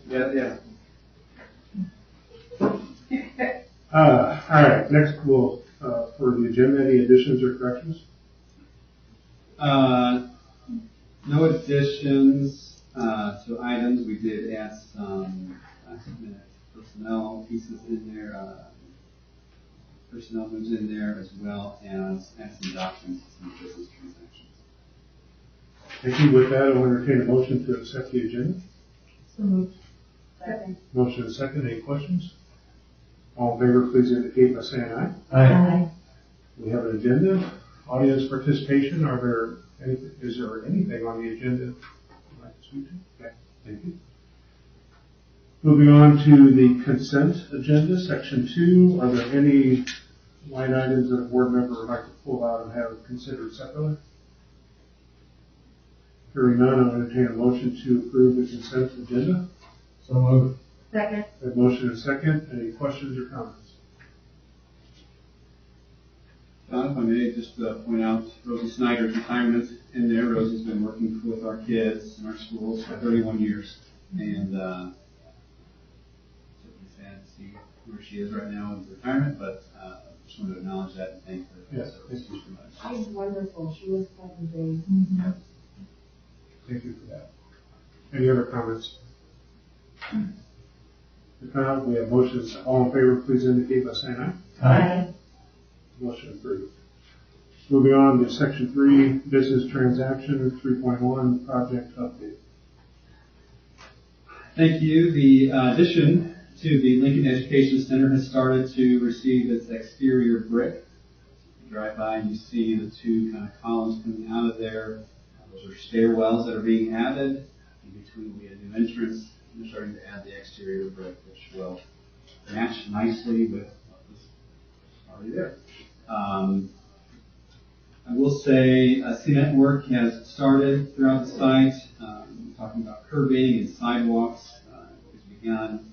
Yeah. All right, next we'll, for the agenda, any additions or corrections? No additions to items. We did add some last minute personnel pieces in there, personnel moves in there, as well as add some documents, some business transactions. Thank you. With that, I'll entertain a motion to accept the agenda. So moved. Second. Motion and second. Any questions? All in favor, please indicate by saying aye. Aye. We have an agenda. Audience participation. Is there anything on the agenda you'd like to speak to? Okay, thank you. Moving on to the consent agenda, section 2. Are there any line items that a board member would like to pull out and have considered separately? Hearing none, I'll entertain a motion to approve the consent agenda. So moved. Second. A motion and second. Any questions or comments? If I may just point out Rosie Snyder's retirement in there. Rosie's been working with our kids in our schools for 31 years. And certainly sad to see where she is right now in retirement, but just wanted to acknowledge that and thank her. Yes, thank you. She was wonderful. She was 7 days. Yes. Thank you for that. Any other comments? If not, we have motions. All in favor, please indicate by saying aye. Aye. Motion approved. Moving on to section 3, business transaction 3.1, project update. Thank you. The addition to the Lincoln Education Center has started to receive its exterior brick. You drive by and you see the two kind of columns coming out of there. Those are stairwells that are being added. In between, we have a new entrance. We're starting to add the exterior brick, which will match nicely with what was already there. I will say cement work has started throughout the site. Talking about curbing and sidewalks has begun.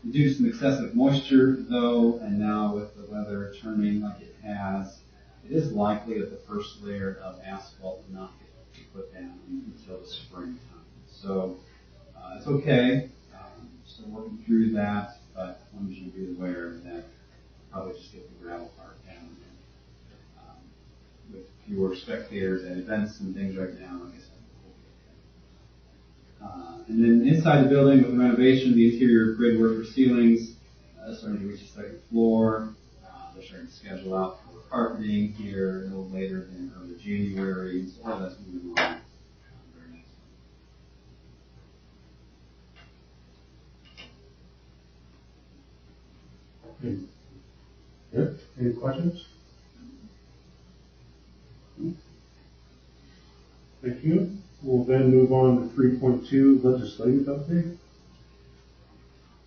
Due to some excessive moisture, though, and now with the weather turning like it has, it is likely that the first layer of asphalt will not get put down until the springtime. So it's okay. Still working through that, but I want you to be aware that probably just get the gravel part down. With fewer spectators at events and things right now, like I said, we'll be okay. And then inside the building with the renovation, the interior grid work for ceilings starting to reach the second floor. They're starting to schedule out for carpeting here a little later in early January. So all that's moving along very nicely. Good. Any questions? Thank you. We'll then move on to 3.2, legislative update.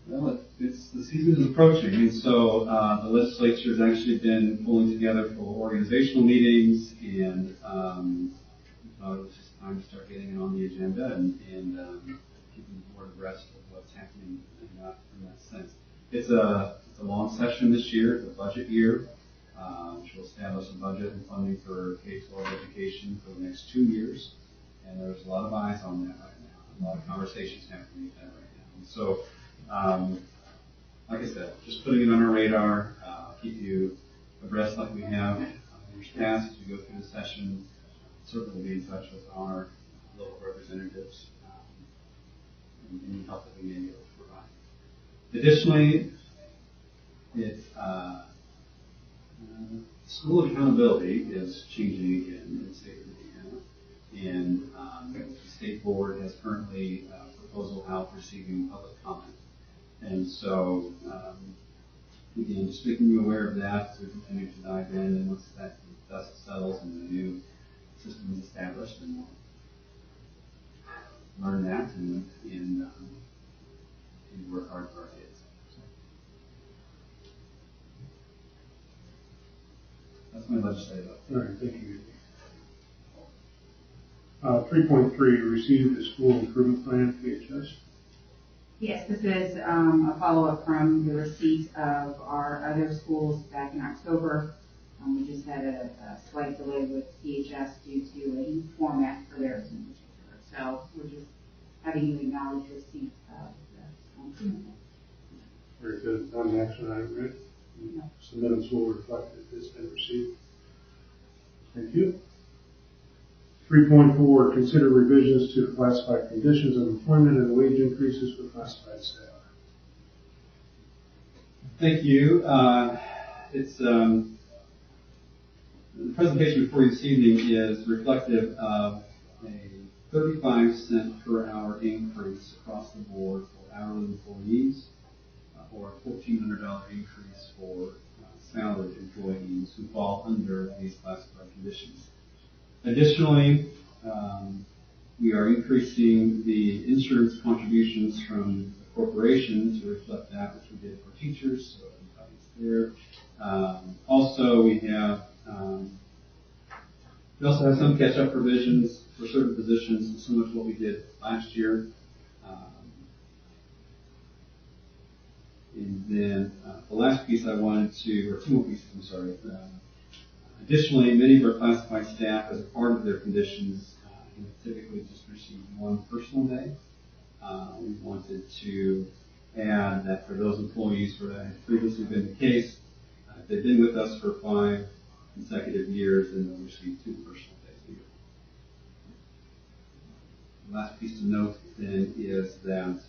Well, it's the season is approaching, and so the legislature has actually been pulling together for organizational meetings, and we thought it was just time to start getting it on the agenda and keeping the board abreast of what's happening in that sense. It's a long session this year. It's a budget year, which will establish a budget and funding for K-12 education for the next 2 years. And there's a lot of eyes on that right now. A lot of conversations happening with that right now. And so, like I said, just putting it on our radar, keep you abreast like we have in years past as we go through the session. Certainly we'll be in touch with our local representatives and any help that we may be able to provide. Additionally, it's school accountability is changing again in the state of Indiana, and the state board has currently a proposal out receiving public comment. And so, again, just making you aware of that as we continue to dive in, and once that dust settles and the new system is established, and we'll learn that and work hard for our kids. That's my legislative update. All right, thank you. 3.3, receive the school improvement plan, PHS. Yes, this is a follow-up from the receipt of our other schools back in October. We just had a slight delay with CHS due to a format for theirs in particular. So we're just having you acknowledge receipt of the Very good. On the action item, right? No. So minutes will reflect that it's been received. Thank you. 3.4, consider revisions to the classified conditions of employment and wage increases for classified staff. Thank you. The presentation before you this evening is reflective of a 35-cent per hour increase across the board for hourly employees, or a $1,400 increase for salaried employees who fall under these classified conditions. Additionally, we are increasing the insurance contributions from the corporation to reflect that, which we did for teachers, so it's there. Also, we also have some catch-up provisions for certain positions, similar to what we did last year. And then the last piece I wanted to, or two more pieces, I'm sorry. Additionally, many of our classified staff, as a part of their conditions, typically just receive one personal day. We wanted to add that for those employees where that had previously been the case, if they've been with us for 5 consecutive years, then they'll receive 2 personal days a year. The last piece to note then is that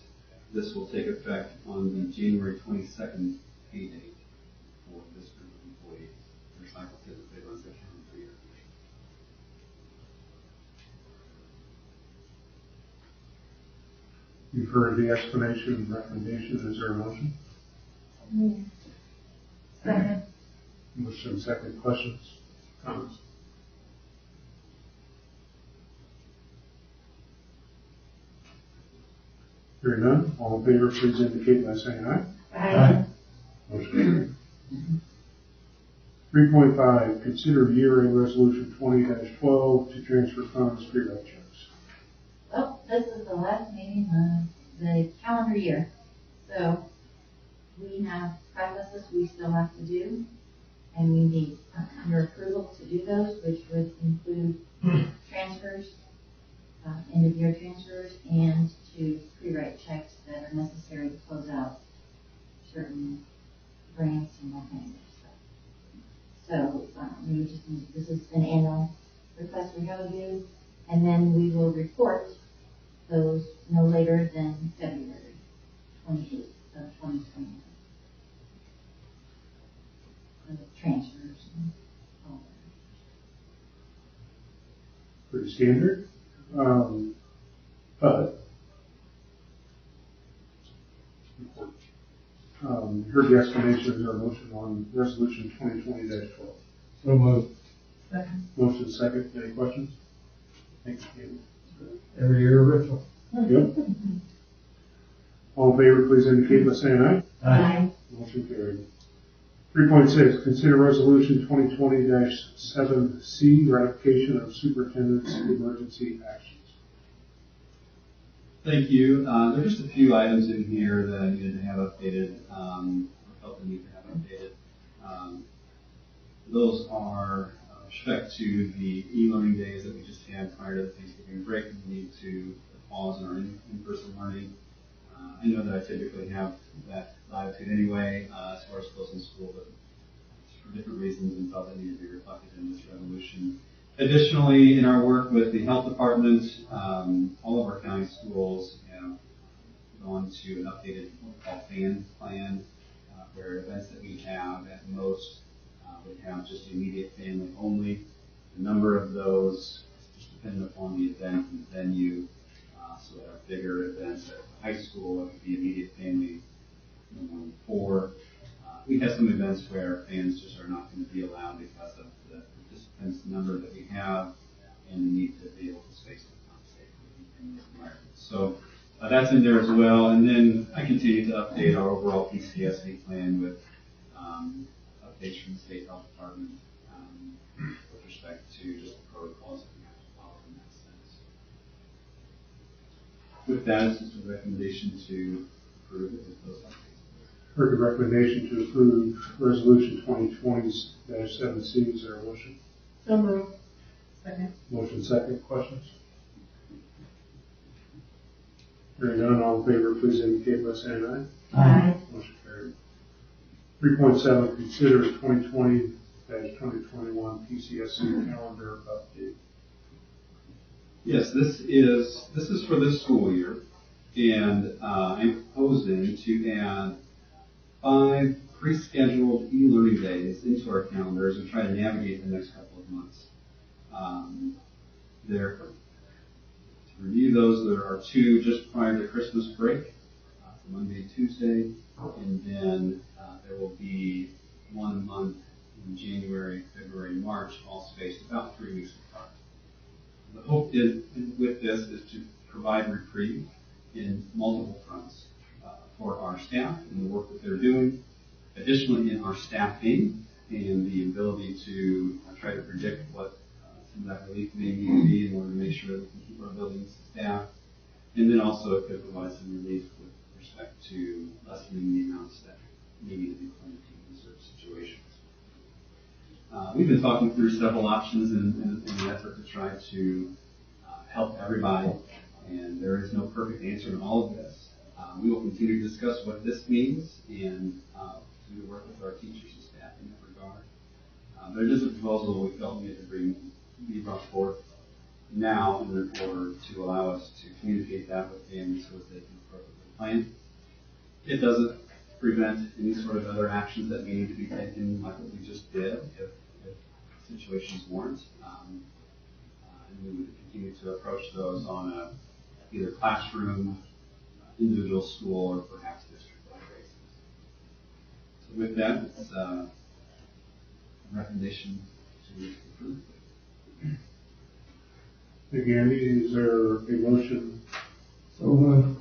this will take effect on the January 22nd pay date for this group of employees. Their cycle typically runs their calendar year. You've heard the explanation and recommendation. Is there a motion? Second. Motion second. Questions? Comments? Hearing none, all in favor, please indicate by saying aye. Aye. Motion carried. 3.5, consider year-end resolution 20-12 to transfer funds pre-write checks. Well, this is the last meeting of the calendar year. So we have processes we still have to do, and we need your approval to do those, which would include transfers, end-of-year transfers, and to pre-write checks that are necessary to close out certain grants and that kind of stuff. So we would just need, this is an annual request we go do, and then we will report those no later than February 28th of 2021. The transfers and all that. Pretty standard. But heard the explanation. Is there a motion on resolution 2020-12? So moved. Second. Motion second. Any questions? Thank you. Every year, ritual. Yep. All in favor, please indicate by saying aye. Aye. Motion carried. 3.6, consider resolution 2020-7C, ratification of superintendent's emergency actions. Thank you. There are just a few items in here that I needed to have updated, or felt the need to have updated. Those are with respect to the e-learning days that we just had prior to the Thanksgiving break. We need to pause in our in-person learning. I know that I typically have that latitude anyway, as far as closing school, but for different reasons, and felt that needed to be reflected in this resolution. Additionally, in our work with the health department, all of our county schools have gone to an updated what we call FAN plan, where events that we have at most would have just immediate family only. The number of those just dependent upon the event and the venue. So at our bigger events at high school, it would be immediate family, no more than 4. We have some events where fans just are not going to be allowed because of the participants number that we have and the need to be able to space them safely in this environment. So that's in there as well. And then I continue to update our overall PCSC plan with updates from the state health department with respect to just the protocols that we have to follow in that sense. With that, it's just a recommendation to approve it with those updates. Heard the recommendation to approve Resolution 2020-7C. Is there a motion? So moved. Second. Motion second. Questions? Hearing none, all in favor, please indicate by saying aye. Aye. Motion carried. 3.7, consider 2020-2021 PCSC calendar update. Yes, this is for this school year, and I'm proposing to add 5 pre-scheduled e-learning days into our calendars and try to navigate the next couple of months. To review those, there are 2 just prior to Christmas break, Monday, Tuesday, and then there will be 1 a month in January, February, March, all spaced about 3 weeks apart. The hope with this is to provide reprieve in multiple fronts for our staff and the work that they're doing. Additionally, in our staffing and the ability to try to predict what some of that relief may need to be in order to make sure that we can keep our buildings staffed. And then also it could provide some relief with respect to lessening the amounts that may need to be quarantined in certain situations. We've been talking through several options in an effort to try to help everybody, and there is no perfect answer in all of this. We will continue to discuss what this means and to work with our teachers and staff in that regard. But it is a proposal we felt needed to be brought forth now in order to allow us to communicate that with families so that they can appropriately plan. It doesn't prevent any sort of other actions that may need to be taken, like what we just did, if situations warrant. And we would continue to approach those on a either classroom, individual school, or perhaps district-wide basis. So with that, it's a recommendation to approve. Thank you, Andy. Is there a motion? So moved.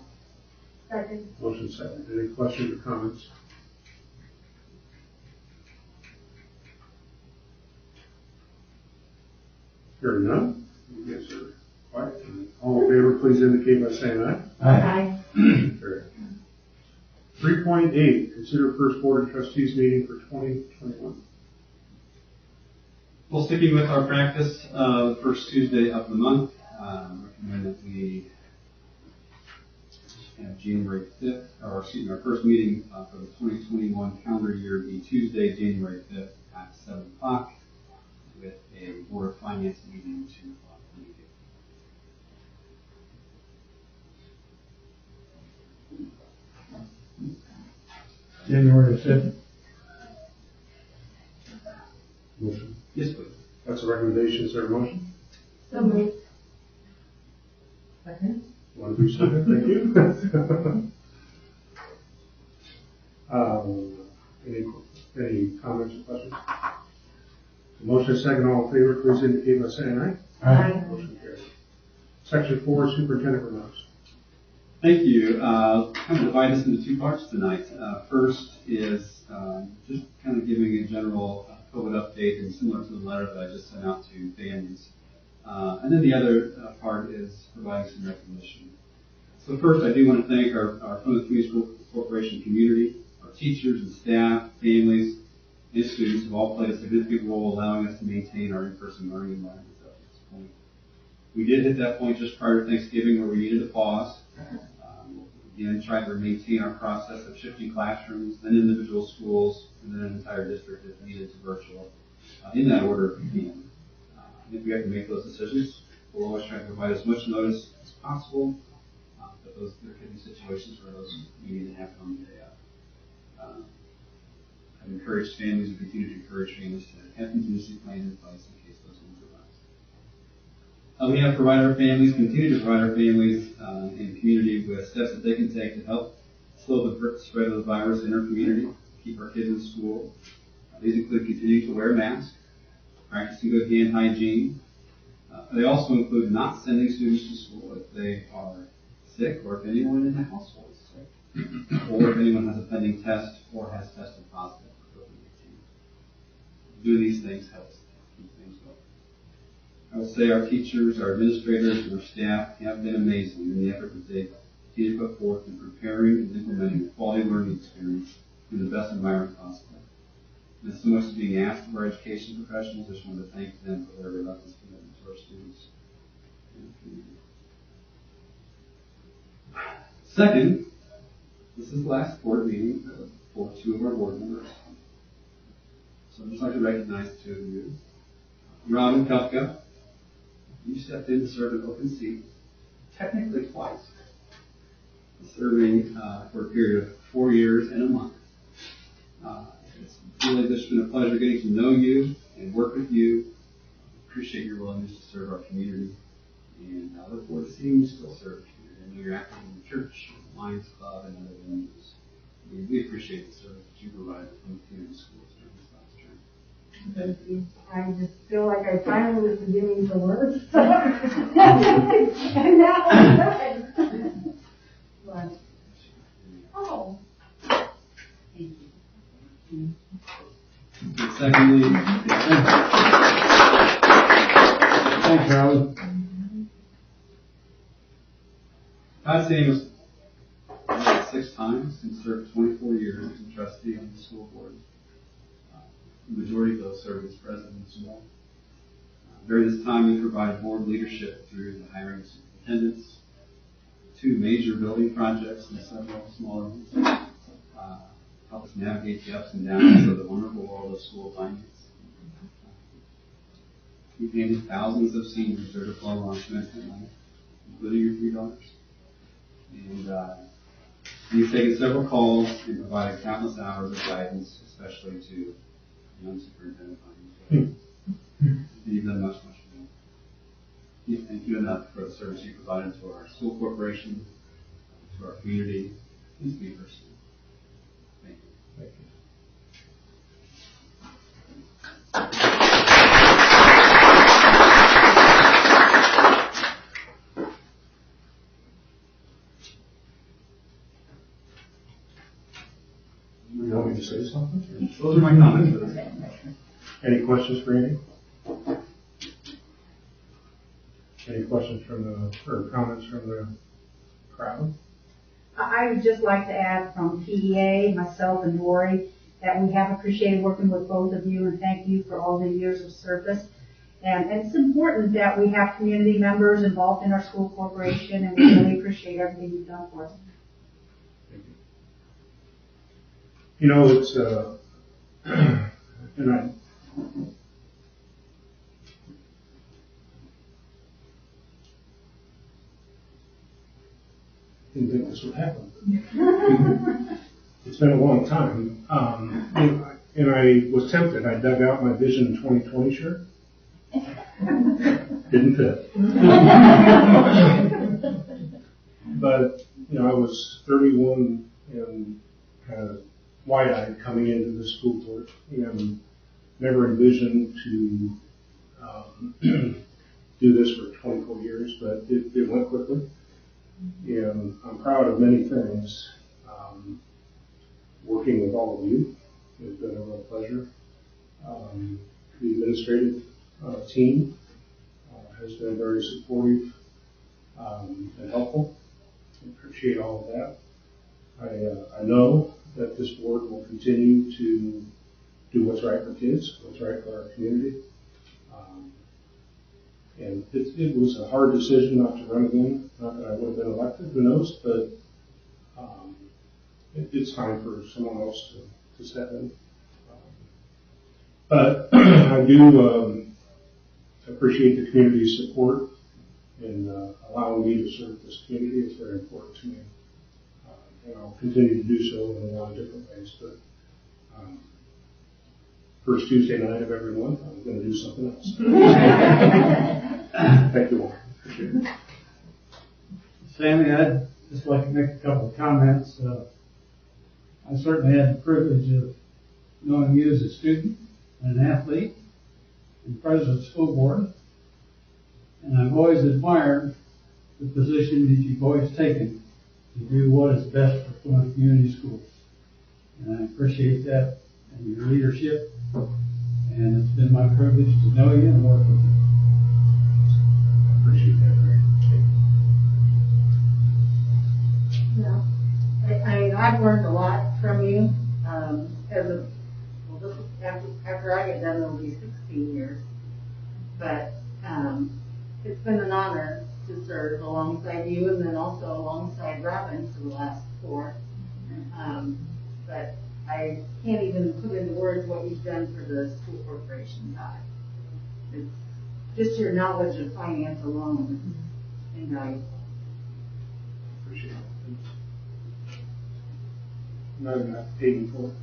Second. Motion second. Any questions or comments? Hearing none, you guys are quiet. All in favor, please indicate by saying aye. Aye. Carried. 3.8, consider first board of trustees meeting for 2021. Well, sticking with our practice, the first Tuesday of the month, recommend that we have January 5th, our first meeting for the 2021 calendar year be Tuesday, January 5th at 7 o'clock with a Board of Finance meeting at 2 o'clock. January 5th. Motion. Yes, please. That's a recommendation. Is there a motion? So moved. Second. One through second, thank you. Any comments or questions? Motion second, all in favor, please indicate by saying aye. Aye. Motion carried. Section 4, superintendent remarks. Thank you. Kind of divide this into 2 parts tonight. First is just kind of giving a general COVID update and similar to the letter that I just sent out to families. And then the other part is providing some recognition. So first, I do want to thank our Plymouth Community School Corporation community, our teachers and staff, families, and students who all played a significant role allowing us to maintain our in-person learning environments up to this point. We did hit that point just prior to Thanksgiving where we needed to pause. Again, trying to maintain our process of shifting classrooms, then individual schools, and then an entire district if needed to virtual, in that order if we can. If we have to make those decisions, we'll always try to provide as much notice as possible, but there could be situations where those we need to happen on the day of. I've encouraged families and continue to encourage families to have contingency plans in place in case those needs arise. We have provided our families, continue to provide our families and community with steps that they can take to help slow the spread of the virus in our community, keep our kids in school. These include continuing to wear a mask, practicing good hand hygiene. They also include not sending students to school if they are sick or if anyone in the household is sick, or if anyone has a pending test or has tested positive for COVID-19. Doing these things helps keep things going. I would say our teachers, our administrators, and our staff have been amazing in the effort that they continue to put forth in preparing and implementing a quality learning experience in the best environment possible. And so much as being asked of our education professionals, I just wanted to thank them for their relentless commitment to our students and the community. Second, this is the last board meeting for two of our board members. So I'd just like to recognize two of you. Robin Kafka, you stepped in to serve an open seat, technically twice, serving for a period of 4 years and a month. It's really just been a pleasure getting to know you and work with you. Appreciate your willingness to serve our community, and I look forward to seeing you still serve the community. I know you're active in the church, Lions Club, and other venues. We appreciate the service that you provide from the community schools during this last term. Thank you. I just feel like I finally was beginning to work. And now I'm done. But, oh. Thank you. And secondly, Thanks, Robin. Todd Samus 6 times and served 24 years as a trustee on the school board. The majority of those served as president as well. During this time, we provided board leadership through the hiring of superintendents, 2 major building projects, and several smaller ones. Help us navigate the ups and downs of the wonderful world of school finance. We've handed thousands of seniors their diploma on commencement night, including your 3 daughters. And you've taken several calls and provided countless hours of guidance, especially to young superintendent. You've done much, much more. Can't thank you enough for the service you provided to our school corporation, to our community, and to me personally. Thank you. Thank you. You want me to say something? Those are my comments for this. Any questions for Andy? Any questions from or comments from the crowd? I would just like to add from PEA, myself and Lori, that we have appreciated working with both of you and thank you for all the years of service. And it's important that we have community members involved in our school corporation, and we really appreciate everything you've done for us. Thank you. You know, it's, and I didn't think this would happen. It's been a long time. And I was tempted. I dug out my Vision 2020 shirt. Didn't fit. But, you know, I was 31 and kind of wide-eyed coming into the school board and never envisioned to do this for 24 years, but it went quickly. And I'm proud of many things. Working with all of you has been a real pleasure. The administrative team has been very supportive and helpful. I appreciate all of that. I know that this board will continue to do what's right for kids, what's right for our community. And it was a hard decision not to run again. Not that I would have been elected, who knows, but it's time for someone else to step in. But I do appreciate the community's support in allowing me to serve this community. It's very important to me. And I'll continue to do so in a lot of different ways. But first Tuesday night of every month, I'm going to do something else. Thank you all. Appreciate it. Sammy, I'd just like to make a couple of comments. I certainly had the privilege of knowing you as a student and an athlete and president of the school board. And I've always admired the position that you've always taken to do what is best for Plymouth Community Schools. And I appreciate that and your leadership. And it's been my privilege to know you and work with you. I appreciate that, Larry. Yeah. I've learned a lot from you. been an honor to serve alongside you and then also alongside Robin for the last 4. But I can't even put into words what you've done for the school corporation side. It's just your knowledge of finance alone is invaluable. Appreciate it. No, you're not paying for it.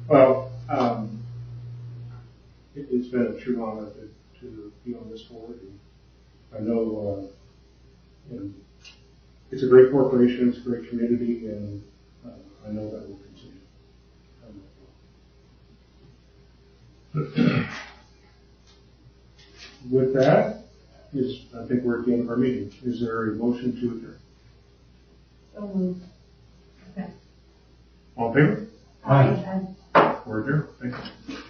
Well, it's been a true honor to be on this board. And I know and it's a great corporation, it's a great community, and I know that will continue. With that, I think we're at the end of our meeting. Is there a motion to adjourn? So moved. All in favor? Aye. We're adjourned. Thank you.